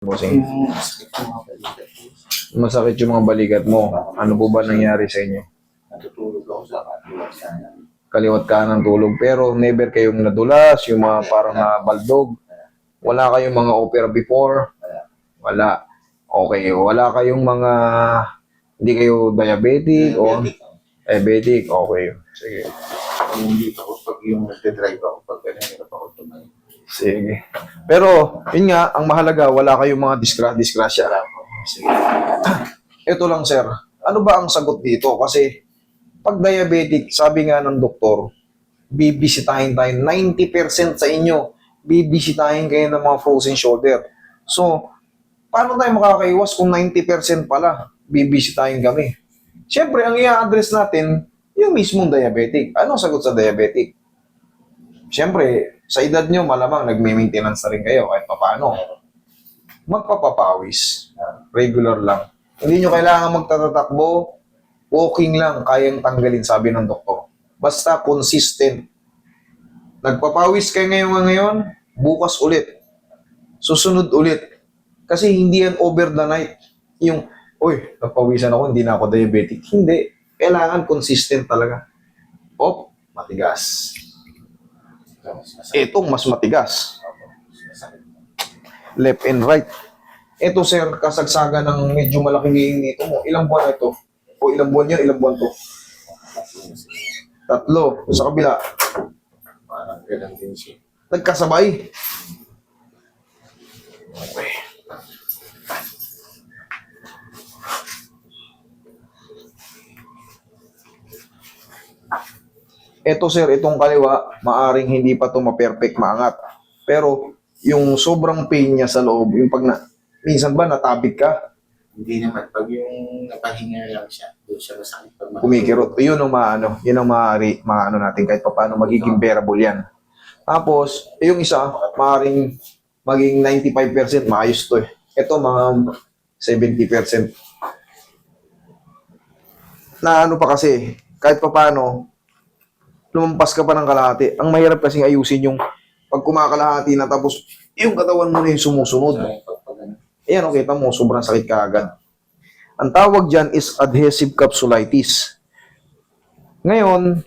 Bossing. Masakit yung mga balikat mo. Ano po ba nangyari sa inyo? Natutulog ako sa kaliwat kanan. Kaliwat ka ng tulog pero never kayong nadulas, yung mga parang nabaldog. Wala kayong mga opera before? Wala. Okay, wala kayong mga, hindi kayo diabetic o diabetic? Okay, sige. Hindi ako pag yung nagde-drive ako, pag hirap ako tumayo. Sige. Pero, yun nga, ang mahalaga, wala kayong mga disgrasya. Sige. Ito lang, sir. Ano ba ang sagot dito? Kasi, pag diabetic, sabi nga ng doktor, bibisitahin tayo. 90% sa inyo, bibisitahin kayo ng mga frozen shoulder. So, paano tayo makakaiwas kung 90% pala, bibisitahin kami? Siyempre, ang i-address natin, yung mismong diabetic. Anong sagot sa diabetic? Siyempre, sa edad nyo, malamang nagme-maintenance na rin kayo kahit paano. Magpapapawis. Regular lang. Hindi nyo kailangan magtatatakbo. Walking lang, kayang tanggalin, sabi ng doktor. Basta consistent. Nagpapawis kayo ngayon, bukas ulit. Susunod ulit. Kasi hindi yan over the night. Yung, uy, nagpawisan ako, hindi na ako diabetic. Hindi. Kailangan consistent talaga. Op, matigas. Itong mas matigas. Left and right. Ito, sir, kasagsagan ng medyo malaking hihing nito mo. Ilang buwan na ito? O ilang buwan yan, ilang buwan to? 3. Sa kabila. Parang ganun din siya. Nagkasabay. Okay. Ito, sir, itong kaliwa, maaring hindi pa ito ma-perfect maangat. Pero, yung sobrang pain niya sa loob, yung pag minsan ba natabig ka, Hindi naman. Pag yung napahinga lang siya, doon siya masakit. kumikirot. Yun ang yun ang maano natin kahit pa paano magiging bearable yan. Tapos, yung isa, maaring maging 95% maayos to eh. Ito, mga 70%. Na ano pa kasi, kahit pa paano, lumampas ka pa ng kalahati. Ang mahirap kasing ayusin yung pag kumakalahati na tapos yung katawan mo na yung sumusunod. Ayan, okay, kita mo, sobrang sakit ka agad. Ang tawag dyan is adhesive capsulitis. Ngayon,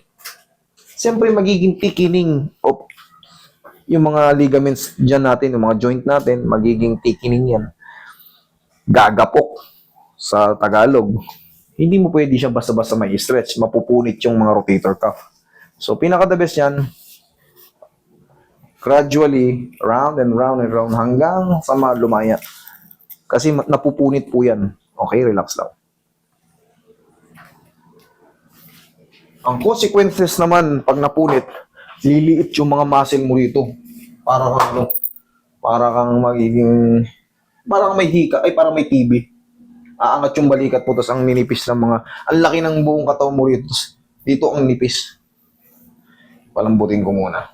siyempre magiging thickening of yung mga ligaments dyan natin, yung mga joint natin, magiging thickening yan. Gagapok sa Tagalog. Hindi mo pwede siya basta-basta may stretch. Mapupunit yung mga rotator cuff. So, pinaka-the best yan, gradually, round and round and round hanggang sa lumaya. Kasi napupunit po yan. Okay, relax lang. Ang consequences naman, pag napunit, liliit yung mga muscle mo dito. Para kang ano, para kang magiging, para kang may hika, ay para may TB. Aangat yung balikat po, tapos ang ninipis ng mga, ang laki ng buong katawan mo dito, dito ang nipis. Palambutin ko muna.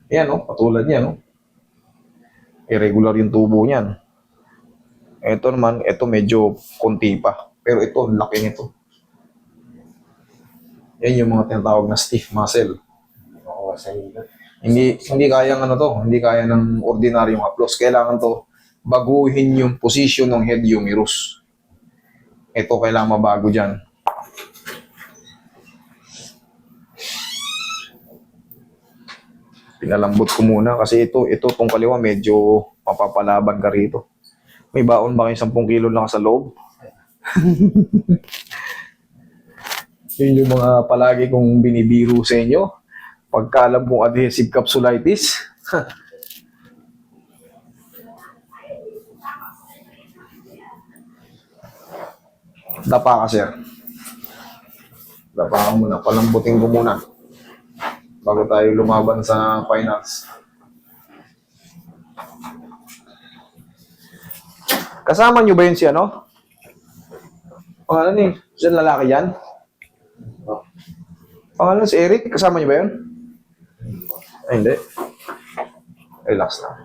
Yan, no? Patulad niya, no? Irregular yung tubo niyan. Ito naman, ito medyo konti pa. Pero ito, laki nito. Yan yung mga tinatawag na stiff muscle. Hindi kaya ano to, hindi kaya ng ordinaryong haplos. Kailangan to baguhin yung position ng head humerus. Ito kailangan mabago diyan. Pinalambot ko muna kasi ito tong kaliwa medyo mapapalaban ka rito. May baon ba kayo 10 kilo lang sa loob? Yun yung mga palagi kong binibiro sa inyo. Pagkalam kong adhesive capsulitis. Dapa ka, sir. Dapa ka muna. Palambutin ko muna. Bago tayo lumaban sa finals. Kasama nyo ba yun si ano? Pangalan ni? Saan lalaki yan? Pangalan si Eric? Kasama nyo ba yun? Ay, hindi. Relax lang.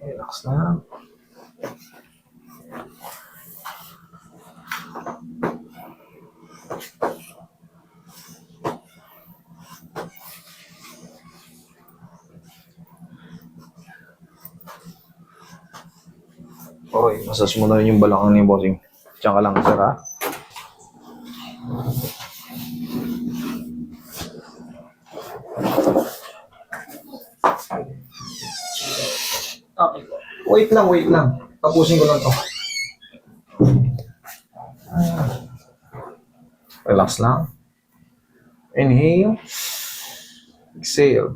Relax lang. Roy, masas mo na rin yung balakang ni bossing. Diyan ka lang, sir, ha? Okay po. Wait lang, wait lang. Tapusin ko lang to. Relax lang. Inhale. Exhale.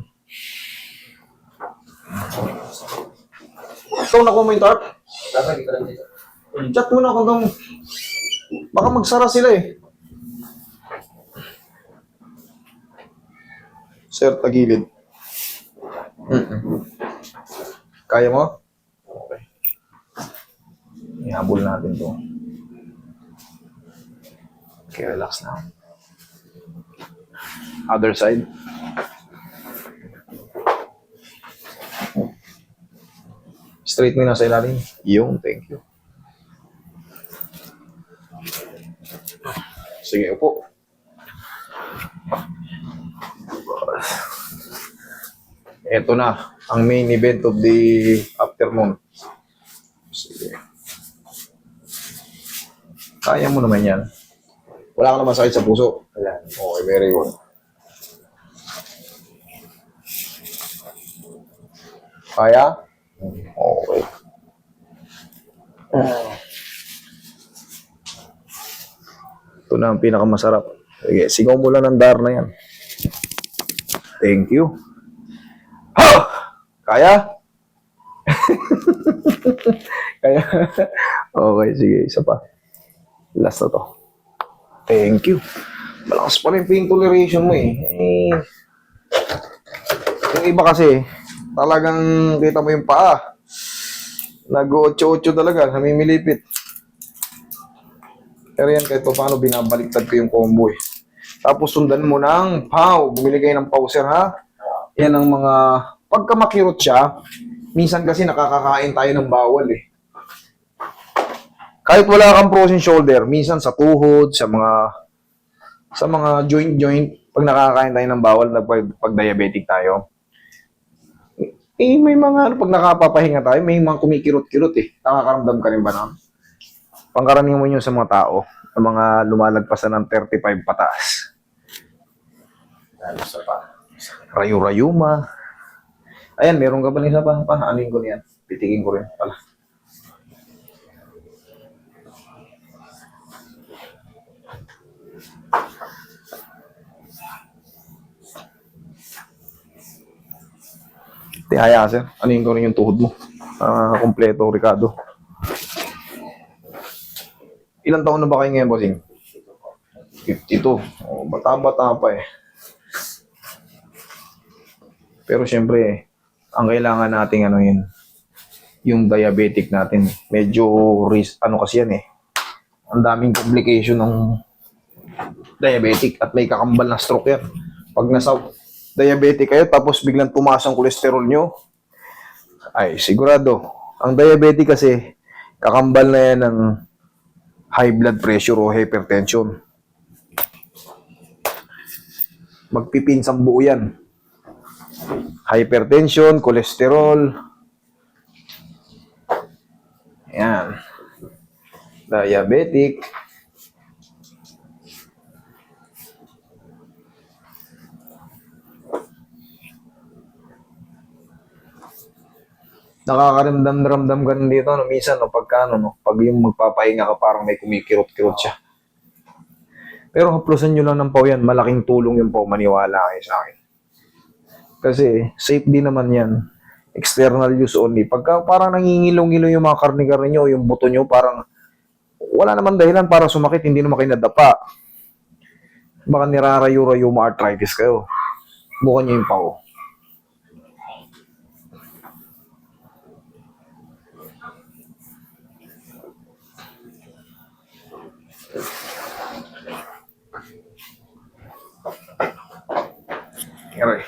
Ikaw na mo yung tarp. Babalik ko lang dito. Chat muna ako daw. Baka magsara sila eh. Sir, tagilid. Kaya mo? Okay. Ihabol natin to. Okay, relax na. Other side. Straight mo yung nasa ilalim. Yung, thank you. Sige, upo. Ito na, ang main event of the afternoon. Sige. Kaya mo naman yan. Wala ka naman sakit sa puso. Wala. Okay, very good. Kaya? Okay. Ito na ang pinakamasarap. Sige, sigaw mo lang ng dar na yan. Thank you. Ha! Kaya? Kaya? Okay, sige, isa pa. Last na to. Thank you. Malakas pa rin pain toleration mo eh. Yung iba kasi, talagang kita mo yung paa. Nag-8-8 talaga, namimilipit. Pero yan kahit paano binabaliktad ko yung combo eh. Tapos sundan mo ng pow. Bumili kayo ng pauser ha. Yan ang mga, pagka makirot siya, minsan kasi nakakakain tayo ng bawal eh. Kahit wala kang frozen shoulder, minsan sa tuhod, sa mga joint, pag nakakain tayo ng bawal na pag diabetic tayo, eh may mga, pag nakapapahinga tayo, may mga kumikirot-kirot eh. Nakakaramdam ka rin ba nun? Pangkaraniwan mo yun sa mga tao, sa mga lumalagpasan ng 35 pataas. Lalo sa pa. Rayu-rayuma. Ayan, meron ka ba ng isa pa? Anuin ko niyan. Pitikin ko rin pala. Tihaya, sir. Anuin ko rin yung tuhod mo. Kompleto, Ricardo. Ilang taon na ba kayo ngayon, bossing? 52. Oh, bata-bata pa eh. Pero syempre, ang kailangan nating ano yun, yung diabetic natin. Medyo risk, ano kasi yan eh. Ang daming complication ng diabetic at may kakambal na stroke yan. Pag nasa diabetic kayo tapos biglang tumaas ang kolesterol nyo, ay sigurado. Ang diabetic kasi, kakambal na yan ng high blood pressure o hypertension. Magpipinsang buo yan. Hypertension, kolesterol. Yan. Diabetic. Nakakaramdam ka rin dito, no? Minsan, no, pagka, no, pag yung magpapahinga ka, parang may kumikirot-kirot siya. Pero haplusan nyo lang ng paw yan, malaking tulong yung paw, maniwala kayo sa akin. Kasi, safe din naman yan. External use only. Pagka parang nangingilo-ngilo yung mga karne-karne nyo, yung buto nyo, parang wala naman dahilan para sumakit, hindi naman kayo nadapa. Baka nirarayo-rayo arthritis kayo. Bukan nyo yung paw. Aray.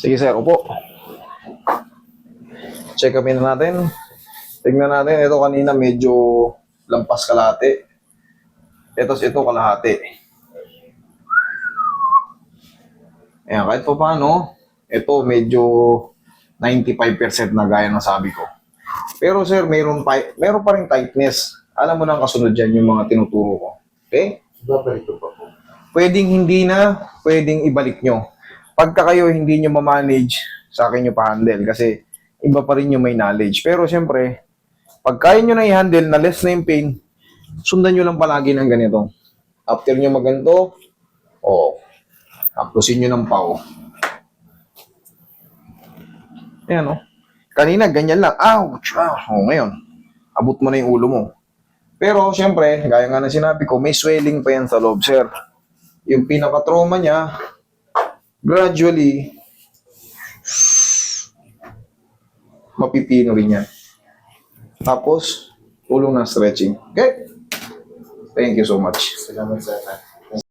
Sige sir, upo. Check upin na natin. Tignan natin, ito kanina medyo lampas kalahati. Ito kalahati. Ayan, kahit pa paano, ito medyo 95% na gaya ng sabi ko. Pero sir, meron pa rin tightness. Alam mo na ang kasunod dyan yung mga tinuturo ko. Okay? Babalik ko pa po. Pwedeng hindi na, pwedeng ibalik nyo. Pagka kayo hindi nyo ma-manage, sa akin nyo pa-handle kasi iba pa rin yung may knowledge. Pero siyempre, pag kaya nyo na i-handle na less na yung pain, sundan nyo lang palagi ng ganito. After nyo maganto, haplusin nyo ng pao. Ayan o. Kanina, ganyan lang. Ouch! Ngayon, abot mo na yung ulo mo. Pero, siyempre, gaya nga na sinabi ko, may swelling pa yan sa loob, sir. Yung pinaka-trauma niya, gradually, mapipino rin yan. Tapos, tulong ng stretching. Okay? Thank you so much. Salamat sa